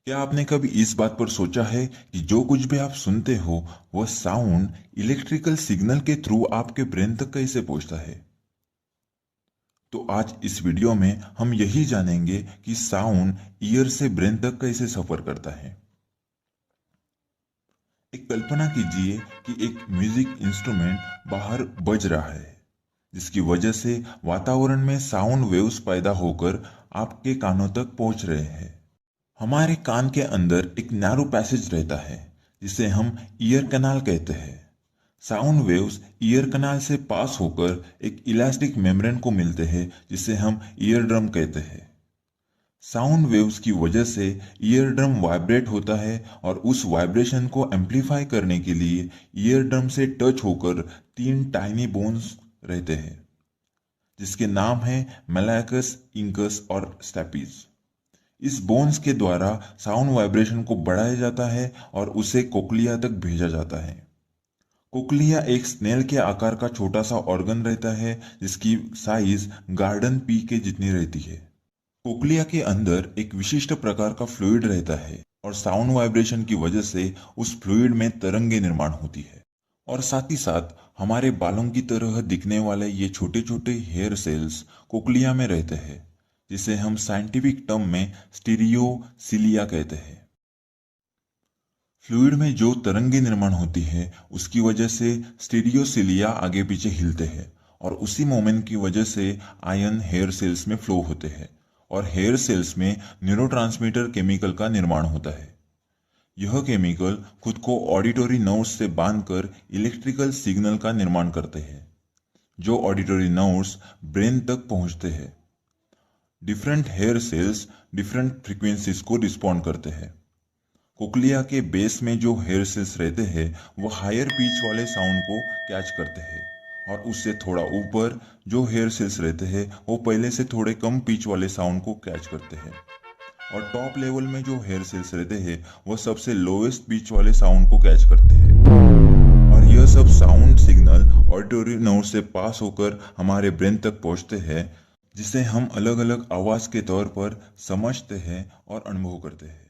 क्या आपने कभी इस बात पर सोचा है कि जो कुछ भी आप सुनते हो वह साउंड इलेक्ट्रिकल सिग्नल के थ्रू आपके ब्रेन तक कैसे पहुंचता है। तो आज इस वीडियो में हम यही जानेंगे कि साउंड ईयर से ब्रेन तक कैसे सफर करता है। एक कल्पना कीजिए कि एक म्यूजिक इंस्ट्रूमेंट बाहर बज रहा है, जिसकी वजह से वातावरण में साउंड वेव्स पैदा होकर आपके कानों तक पहुंच रहे हैं। हमारे कान के अंदर एक नैरो पैसेज रहता है जिसे हम ईयर कनाल कहते हैं। साउंड वेव्स ईयर कनाल से पास होकर एक इलास्टिक मेम्ब्रेन को मिलते हैं जिसे हम ईयर ड्रम कहते हैं। साउंड वेव्स की वजह से ईयर ड्रम वाइब्रेट होता है और उस वाइब्रेशन को एम्पलीफाई करने के लिए ईयर ड्रम से टच होकर तीन टाइनी बोन्स रहते हैं, जिसके नाम है मेलाकस, इंकस और स्टेपिस। इस बोन्स के द्वारा साउंड वाइब्रेशन को बढ़ाया जाता है और उसे कोक्लिया तक भेजा जाता है। कोक्लिया एक स्नेल के आकार का छोटा सा ऑर्गन रहता है जिसकी साइज गार्डन पी के जितनी रहती है। कोक्लिया के अंदर एक विशिष्ट प्रकार का फ्लूइड रहता है और साउंड वाइब्रेशन की वजह से उस फ्लूइड में तरंगे निर्माण होती है। और साथ ही साथ हमारे बालों की तरह दिखने वाले ये छोटे छोटे हेयर सेल्स कोक्लिया में रहते हैं, जिसे हम साइंटिफिक टर्म में स्टीरियोसिलिया कहते हैं। फ्लूइड में जो तरंगे निर्माण होती है उसकी वजह से स्टीरियोसिलिया आगे पीछे हिलते हैं और उसी मोमेंट की वजह से आयन हेयर सेल्स में फ्लो होते हैं और हेयर सेल्स में न्यूरोट्रांसमीटर केमिकल का निर्माण होता है। यह केमिकल खुद को ऑडिटरी नर्व्स से बांधकर इलेक्ट्रिकल सिग्नल का निर्माण करते हैं, जो ऑडिटरी नर्व्स ब्रेन तक पहुंचते हैं। Different hair cells different frequencies को रिस्पॉन्ड करते हैं। कोक्लिया के बेस में जो हेयर सेल्स रहते हैं वो हायर पिच वाले साउंड को कैच करते हैं और उससे थोड़ा ऊपर जो हेयर सेल्स रहते हैं वो पहले से थोड़े कम पिच वाले साउंड को कैच करते हैं। और टॉप लेवल में जो हेयर सेल्स रहते हैं वो सबसे लोएस्ट पिच वाले साउंड को कैच करते हैं। और यह सब साउंड सिग्नल ऑडिटरी नर्व से पास होकर हमारे ब्रेन तक पहुंचते हैं, जिसे हम अलग अलग आवाज के तौर पर समझते हैं और अनुभव करते हैं।